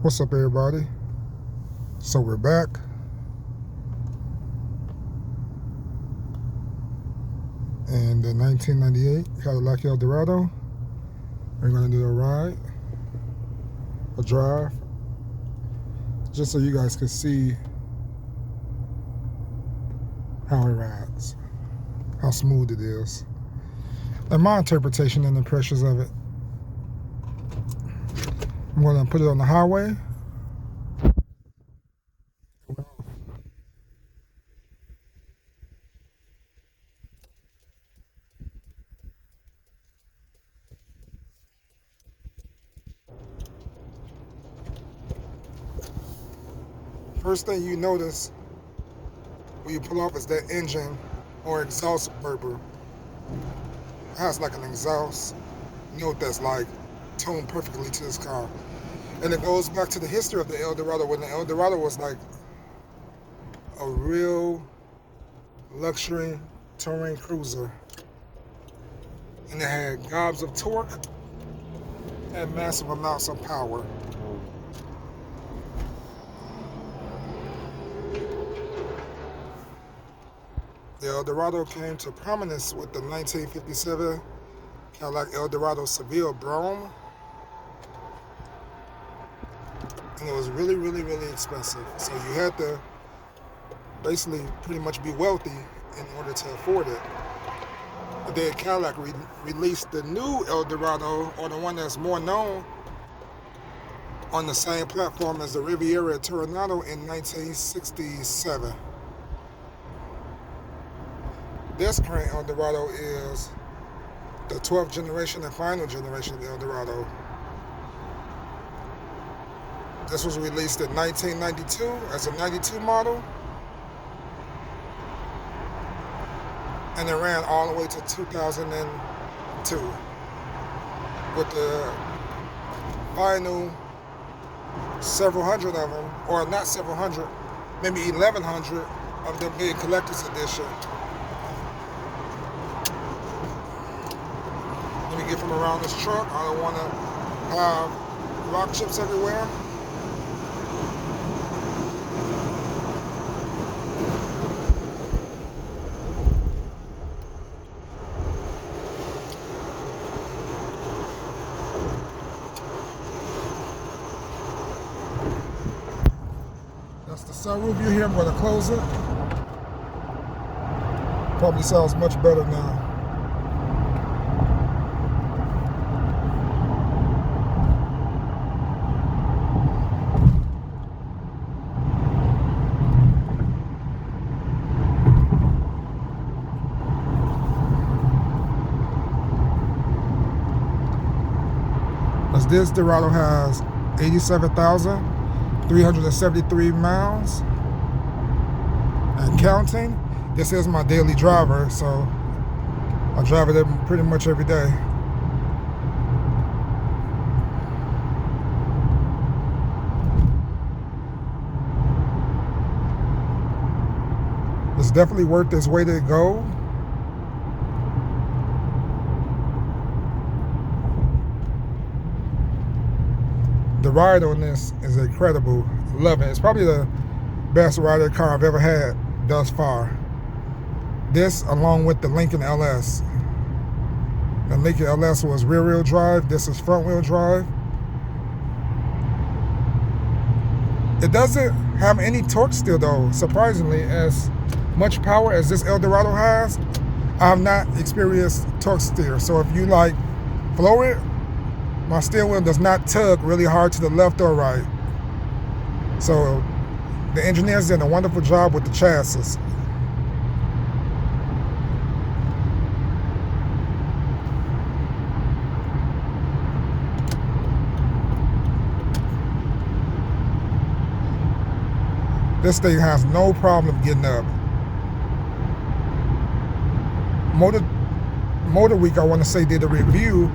What's up, everybody? So we're back. And the 1998 Cadillac Eldorado. We're gonna do a ride, a drive, just so you guys can see how it rides, how smooth it is, and my interpretation and impressions of it. I'm gonna put it on the highway. First thing you notice when you pull off is that engine or exhaust burper. It has like an exhaust note that's like toned perfectly to this car. And it goes back to the history of the Eldorado, when the Eldorado was like a real luxury touring cruiser. And it had gobs of torque and massive amounts of power. The Eldorado came to prominence with the 1957 Cadillac Eldorado Seville Brougham. And it was really, really, really expensive. So you had to basically pretty much be wealthy in order to afford it. But then Cadillac released the new Eldorado, or the one that's more known, on the same platform as the Riviera Toronado in 1967. This current Eldorado is the 12th generation and final generation of the Eldorado. This was released in 1992 as a 92 model, and it ran all the way to 2002 with the final several hundred of them, or not several hundred, maybe 1,100 of them being collector's edition. Let me get from around this truck. I don't want to have rock chips everywhere. That's the sunroof view here. I'm going to close it. Probably sounds much better now. This Eldorado has 87,373 miles and counting. This is my daily driver, so I drive it pretty much every day. It's definitely worth its way to go. The ride on this is incredible. Love it. It's probably the best rider car I've ever had thus far. This, along with the Lincoln LS. The Lincoln LS was rear-wheel drive. This is front-wheel drive. It doesn't have any torque still, though. Surprisingly, as much power as this Eldorado has, I have not experienced torque steer. So if you like floor it, my steering wheel does not tug really hard to the left or right. So the engineers did a wonderful job with the chassis. This thing has no problem getting up. Motor Week, I want to say, did a review,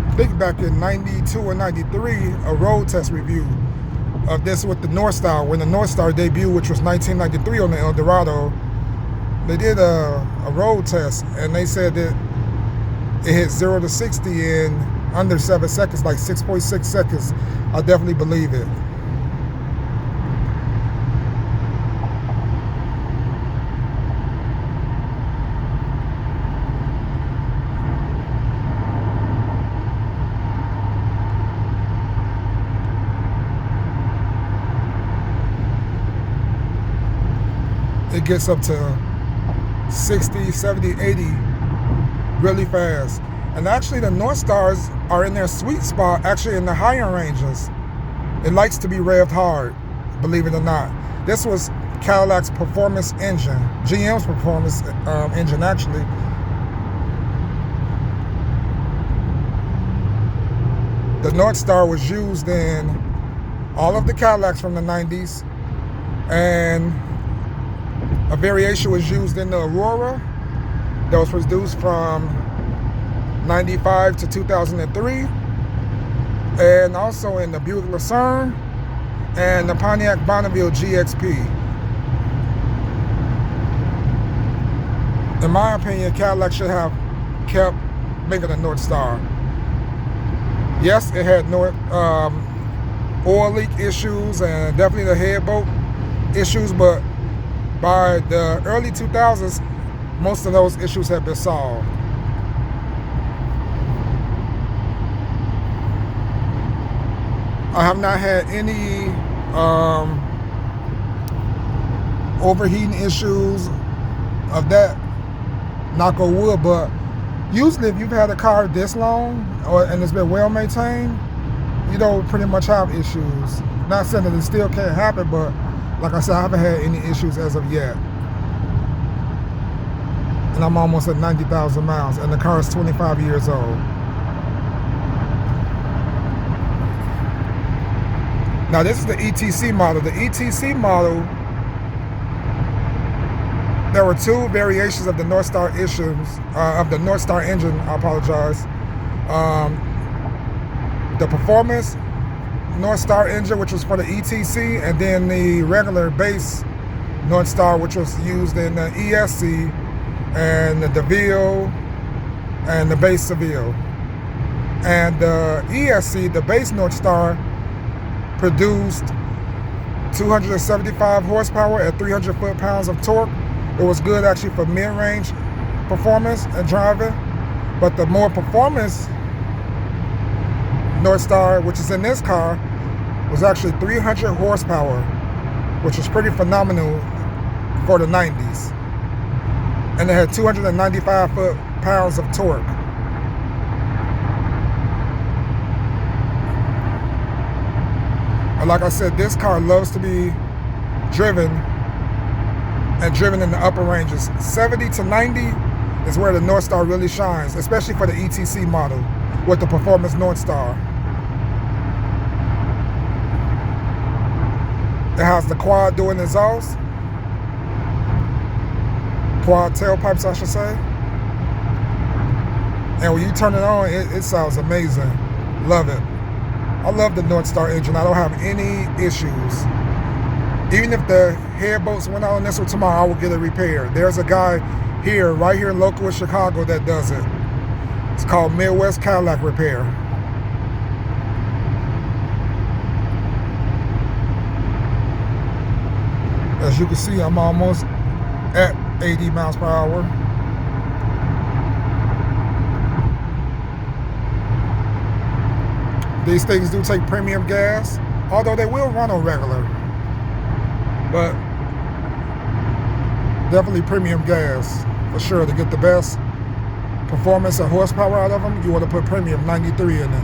I think back in 92 or 93, a road test review of this with the North Star. When the North Star debuted, which was 1993 on the Eldorado, they did a road test, and they said that it hit 0 to 60 in under 7 seconds, like 6.6 seconds. I definitely believe it. gets up to 60, 70, 80 really fast. And actually the North Stars are in their sweet spot, actually in the higher ranges. It likes to be revved hard, believe it or not. This was Cadillac's performance engine, GM's performance engine actually. The North Star was used in all of the Cadillacs from the 90s, and a variation was used in the Aurora that was produced from 95 to 2003, and also in the Buick Lucerne and the Pontiac Bonneville GXP. In my opinion, Cadillac should have kept making the North Star. Yes, it had oil leak issues and definitely the head bolt issues, but by the early 2000s, most of those issues have been solved. I have not had any overheating issues of that, knock on wood, but usually if you've had a car this long and it's been well maintained, you don't pretty much have issues. Not saying that it still can't happen, but like I said, I haven't had any issues as of yet. And I'm almost at 90,000 miles and the car is 25 years old. Now this is the ETC model. The ETC model, there were two variations of the North Star of the North Star engine, I apologize. The performance North Star engine, which was for the ETC, and then the regular base North Star, which was used in the ESC and the DeVille and the base Seville. And the ESC, the base North Star, produced 275 horsepower at 300 foot-pounds of torque. It was good actually for mid-range performance and driving, but the more performance North Star, which is in this car, was actually 300 horsepower, which was pretty phenomenal for the 90s. And it had 295 foot-pounds of torque. And like I said, this car loves to be driven and driven in the upper ranges. 70 to 90 is where the North Star really shines, especially for the ETC model with the performance North Star. It has the quad dual exhaust, quad tailpipes I should say. And when you turn it on, it sounds amazing. Love it. I love the North Star engine. I don't have any issues. Even if the head bolts went out on this one tomorrow, I will get it repaired. There's a guy here, right here local in Chicago, that does it. It's called Midwest Cadillac Repair. As you can see, I'm almost at 80 miles per hour. These things do take premium gas, although they will run on regular. But definitely premium gas, for sure. To get the best performance and horsepower out of them, you want to put premium 93 in it.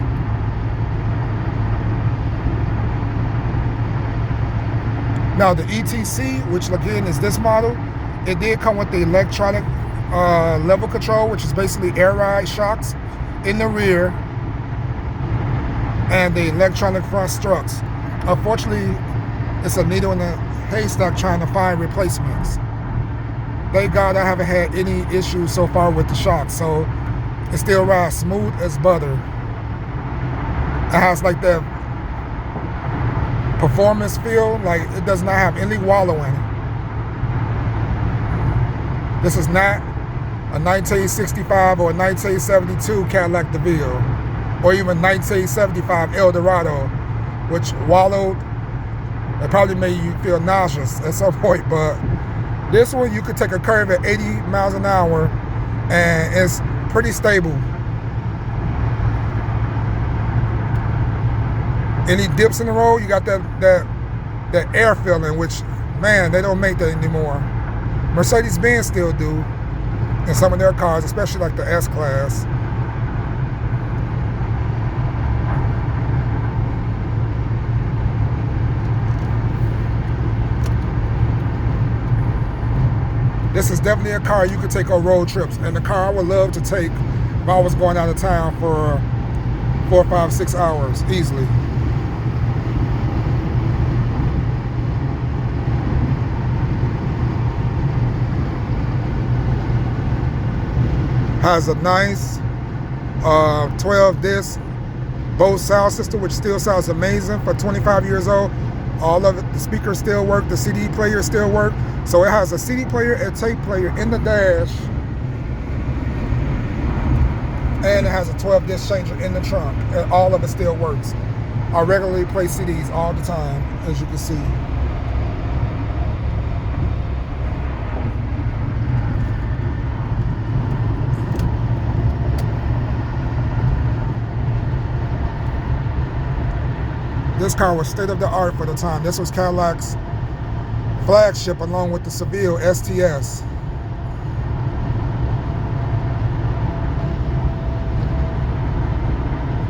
Now the ETC, which again is this model, it did come with the electronic level control, which is basically air ride shocks in the rear and the electronic front struts. Unfortunately, it's a needle in a haystack trying to find replacements. Thank God I haven't had any issues so far with the shocks, so it still rides smooth as butter. It has like that performance feel, like it does not have any wallow in it. This is not a 1965 or a 1972 Cadillac DeVille, or even 1975 Eldorado, which wallowed. It probably made you feel nauseous at some point, but this one you could take a curve at 80 miles an hour and it's pretty stable. Any dips in the road, you got that air feeling, which, man, they don't make that anymore. Mercedes-Benz still do in some of their cars, especially like the S-Class. This is definitely a car you could take on road trips, and the car I would love to take if I was going out of town for 4, 5, 6 hours easily. Has a nice 12 disc Bose sound system, which still sounds amazing for 25 years old. All of it, the speakers still work, the CD player still work. So it has a CD player and tape player in the dash, and it has a 12 disc changer in the trunk, and all of it still works. I regularly play CDs all the time, as you can see. This car was state of the art for the time. This was Cadillac's flagship along with the Seville STS.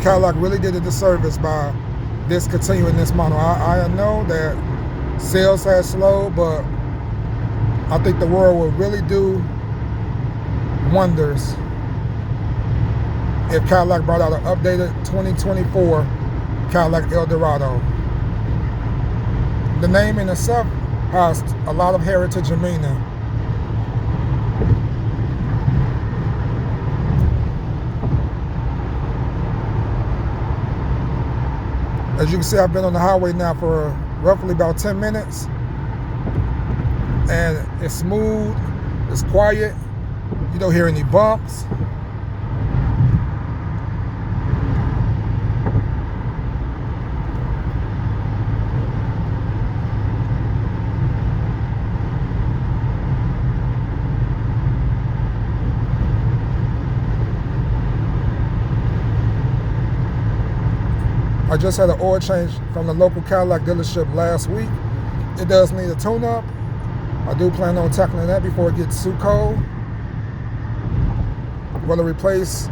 Cadillac really did a disservice by discontinuing this model. I know that sales has slowed, but I think the world will really do wonders if Cadillac brought out an updated 2024 Cadillac Eldorado. The name in itself has a lot of heritage and meaning. As you can see, I've been on the highway now for roughly about 10 minutes, and it's smooth, it's quiet, you don't hear any bumps. I just had an oil change from the local Cadillac dealership last week. It does need a tune-up. I do plan on tackling that before it gets too cold. I'm going to replace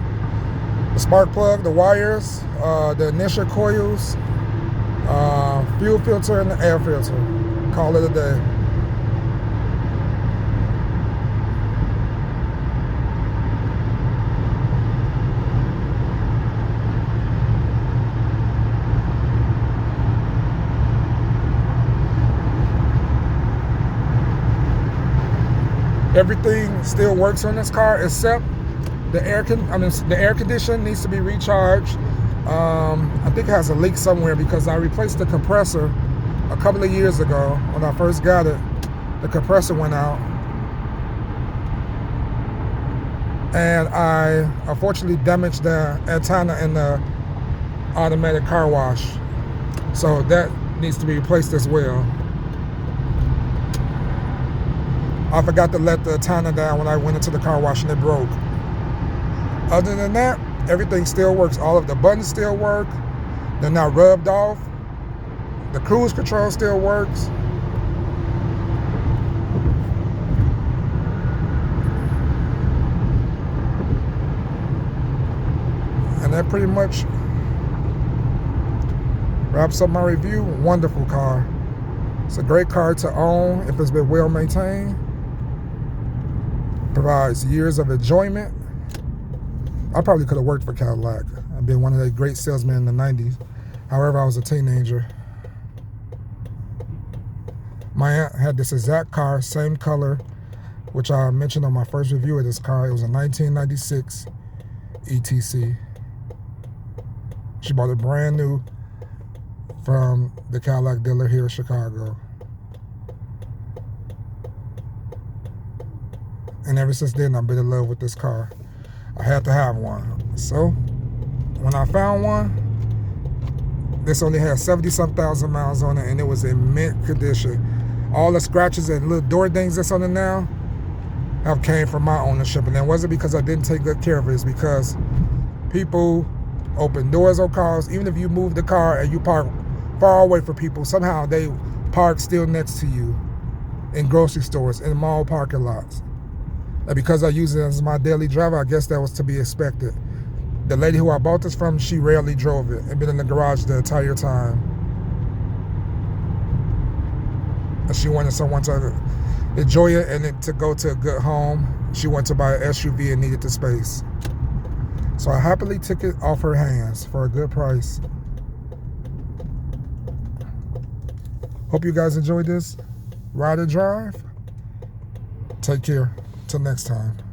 the spark plug, the wires, the initial coils, fuel filter, and the air filter. Call it a day. Everything still works on this car except the air condition needs to be recharged. I think it has a leak somewhere because I replaced the compressor a couple of years ago. When I first got it, the compressor went out, and I unfortunately damaged the antenna in the automatic car wash. So that needs to be replaced as well. I forgot to let the antenna down when I went into the car wash and it broke. Other than that, everything still works. All of the buttons still work. They're not rubbed off. The cruise control still works. And that pretty much wraps up my review. Wonderful car. It's a great car to own if it's been well maintained. Provides years of enjoyment. I probably could have worked for Cadillac. I've been one of the great salesmen in the 90s. However, I was a teenager. My aunt had this exact car, same color, which I mentioned on my first review of this car. It was a 1996 ETC. She bought it brand new from the Cadillac dealer here in Chicago. And ever since then, I've been in love with this car. I had to have one. So, when I found one, this only had 70-some thousand miles on it, and it was in mint condition. All the scratches and little door dings that's on it now have came from my ownership. And it wasn't because I didn't take good care of it. It's because people open doors on cars. Even if you move the car and you park far away from people, somehow they park still next to you. in grocery stores, in mall parking lots. And because I use it as my daily driver, I guess that was to be expected. The lady who I bought this from, she rarely drove it and been in the garage the entire time. And she wanted someone to enjoy it and to go to a good home. She wanted to buy an SUV and needed the space. So I happily took it off her hands for a good price. Hope you guys enjoyed this ride and drive. Take care. Till next time.